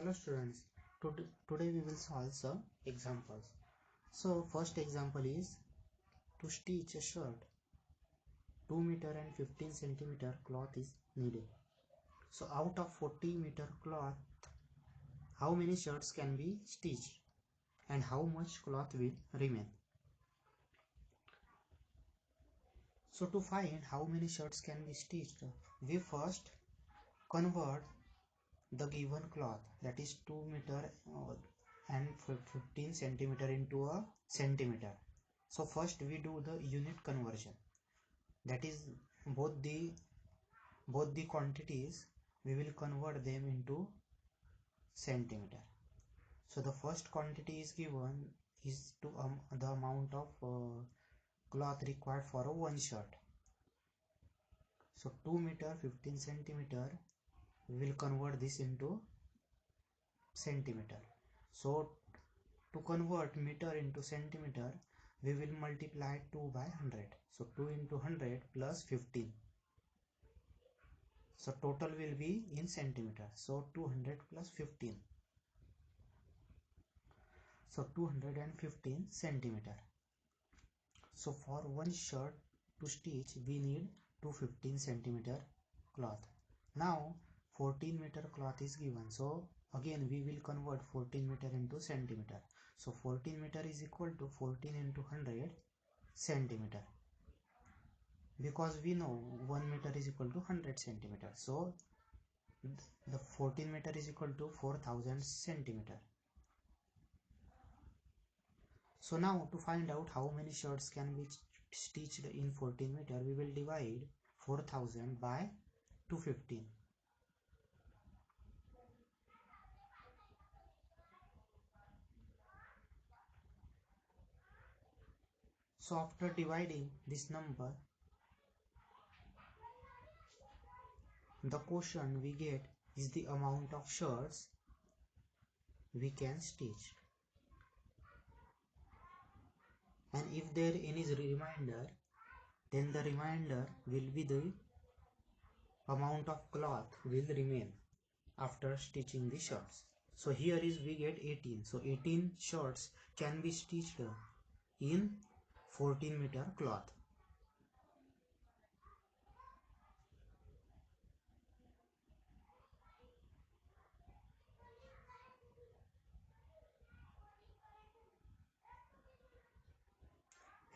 Hello students, today we will solve some examples. So first example is to stitch a shirt. 2 meter and 15 centimeter cloth is needed. So out of 40 meter cloth, how many shirts can be stitched and how much cloth will remain? So to find how many shirts can be stitched, we first convert the given cloth, that is 2 meter and 15 centimeter into a centimeter. So first we do the unit conversion, that is both the quantities we will convert them into centimeter. So the first quantity is given is to the amount of cloth required for a one shirt. So 2 meter 15 centimeter, we will convert this into centimeter. So to convert meter into centimeter, we will multiply 2 by 100. So 2 into 100 plus 15. So total will be in centimeter. So 200 plus 15. So 215 centimeter. So for one shirt to stitch, we need 215 centimeter cloth. Now 14 meter cloth is given. So again we will convert 14 meter into centimeter. So 14 meter is equal to 14 into 100 centimeter. Because we know 1 meter is equal to 100 centimeter. So the 14 meter is equal to 4000 centimeter. So now to find out how many shirts can be stitched in 14 meter, we will divide 4000 by 215. So after dividing this number, the quotient we get is the amount of shirts we can stitch. And if there any remainder, then the remainder will be the amount of cloth will remain after stitching the shirts. So here is we get 18. So 18 shirts can be stitched in 14 meter cloth.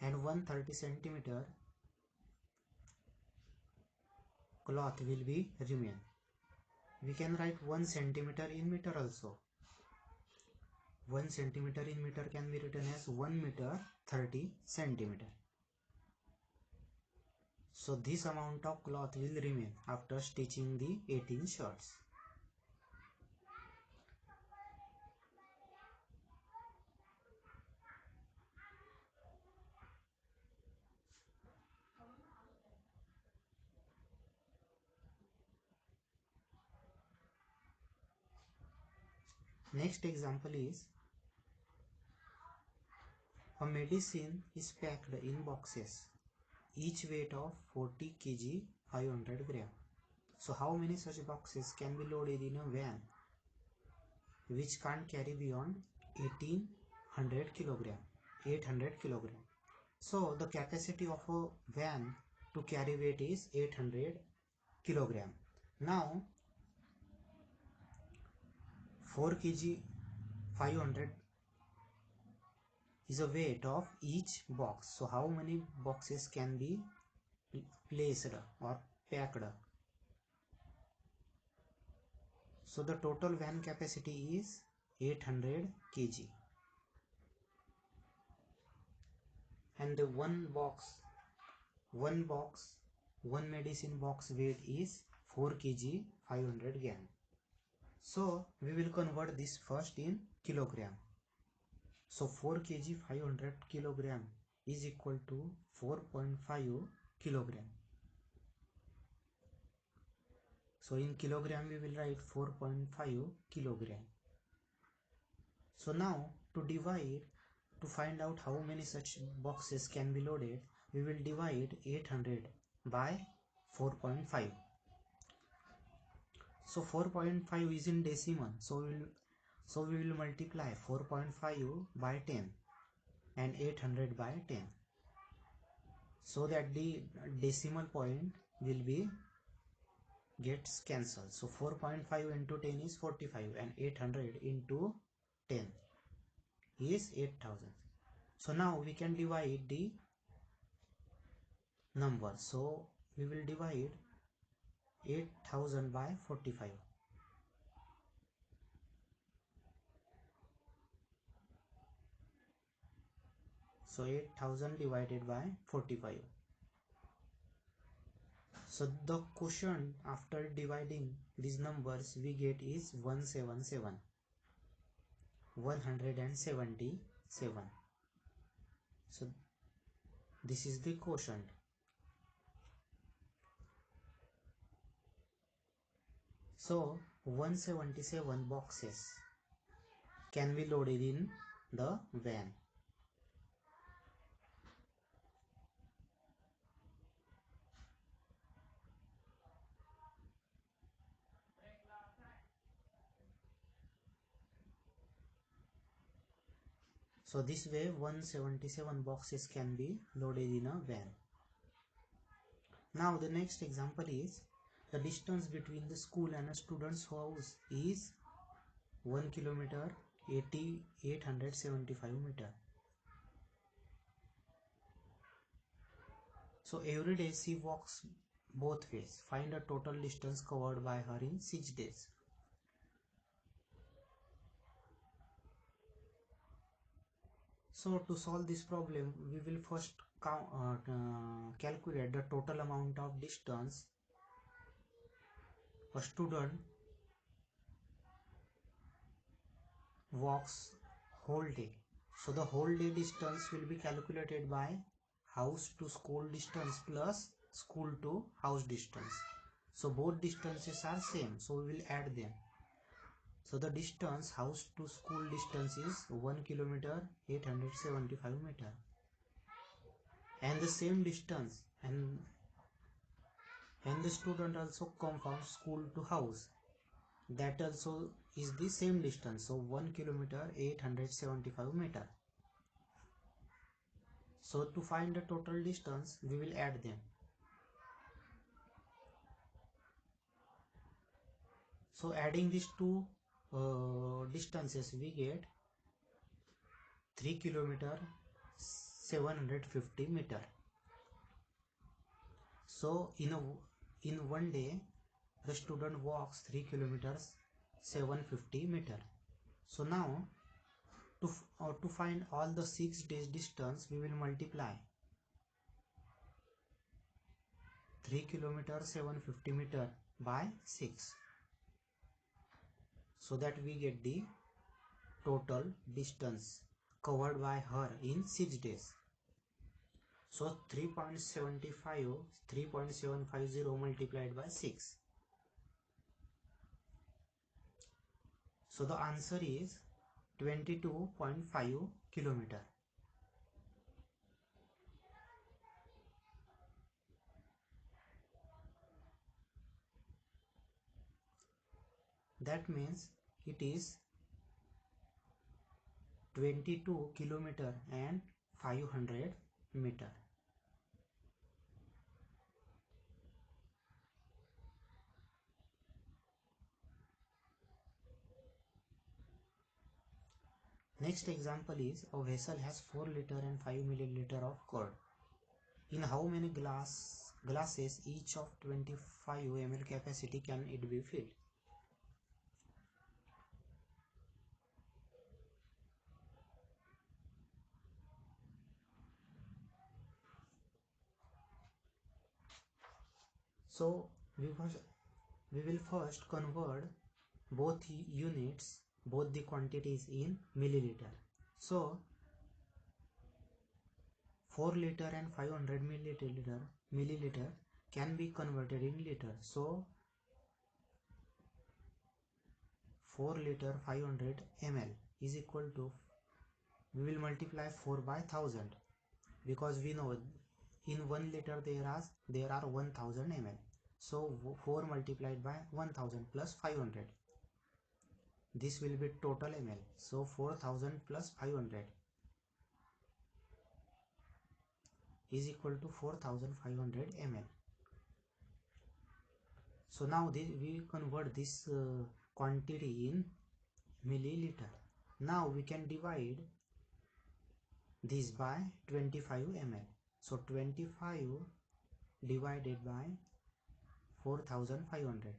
And 130 centimeter cloth will be remain. We can write 1 centimeter in meter also. 1 centimeter in meter can be written as 1 meter 30 centimeter. So this amount of cloth will remain after stitching the 18 shirts. Next example is a medicine is packed in boxes, each weight of 40 kg 500 gram. So how many such boxes can be loaded in a van which can't carry beyond 1800 kilogram, 800 kilogram? So the capacity of a van to carry weight is 800 kilogram. Now 4 kg 500 is a weight of each box. So how many boxes can be placed or packed? So the total van capacity is 800 kg. And the one medicine box weight is 4 kg 500 gram. So we will convert this first in kilogram. So 4 kg 500 kilogram is equal to 4.5 kilogram. So in kilogram we will write 4.5 kilogram. So now to find out how many such boxes can be loaded, we will divide 800 by 4.5. So 4.5 is in decimal, so we will multiply 4.5 by 10 and 800 by 10, so that the decimal point will be gets cancelled. So 4.5 into 10 is 45 and 800 into 10 is 8000. So now we can divide the number. So we will divide 8000 by 45. So 8000 divided by 45. So the quotient after dividing these numbers we get is 177. So this is the quotient. So 177 boxes can be loaded in the van. So this way 177 boxes can be loaded in a van. Now the next example is the distance between the school and a student's house is 1 kilometer 875 meter. So every day she walks both ways. Find a total distance covered by her in 6 days. So to solve this problem, we will first calculate the total amount of distance a student walks whole day. So the whole day distance will be calculated by house to school distance plus school to house distance. So both distances are same, so we will add them. So the distance house to school distance is 1 kilometer 875 meter, and the same distance and the student also come from school to house, that also is the same distance, so 1 kilometer 875 meter. So to find the total distance we will add them. So adding these two distances we get 3 kilometer 750 meter. So in one day the student walks 3 kilometers 750 meter. So now to find all the 6 days distance we will multiply 3 kilometers 750 meter by 6, so that we get the total distance covered by her in 6 days. So 3.750 multiplied by 6. So the answer is 22.5 kilometer. That means it is 22 kilometer and 500 meter. Next example is a vessel has 4 liter and 5 milliliter of curd. In how many glasses each of 25 ml capacity can it be filled? So we will first convert both units, both the quantities in milliliter. So 4 liter and 500 milliliter can be converted in liter. So 4 liter 500 ml is equal to, we will multiply 4 by 1000, because we know in 1 liter there are 1000 ml. So 4 multiplied by 1000 plus 500. This will be total ml. So 4000 plus 500 is equal to 4500 ml. So now we convert this quantity in milliliter. Now we can divide this by 25 ml. So 25 divided by 4500.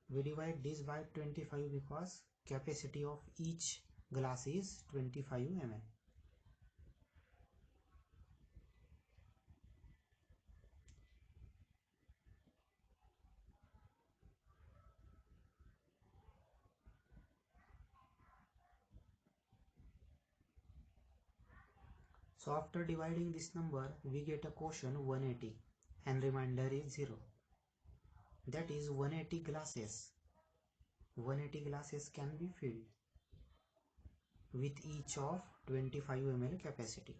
We divide this by 25 because capacity of each glass is 25 ml. So after dividing this number, we get a quotient 180 and remainder is 0. That is 180 glasses. 180 glasses can be filled with each of 25 ml capacity.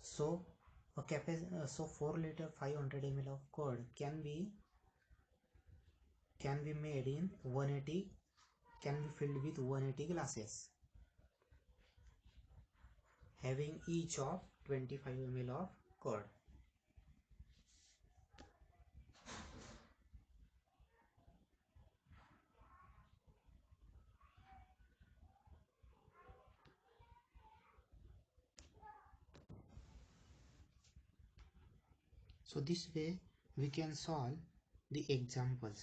So 4 liter 500 ml of curd can be made in 180, can be filled with 180 glasses having each of 25 ml of curd. So this way we can solve the examples.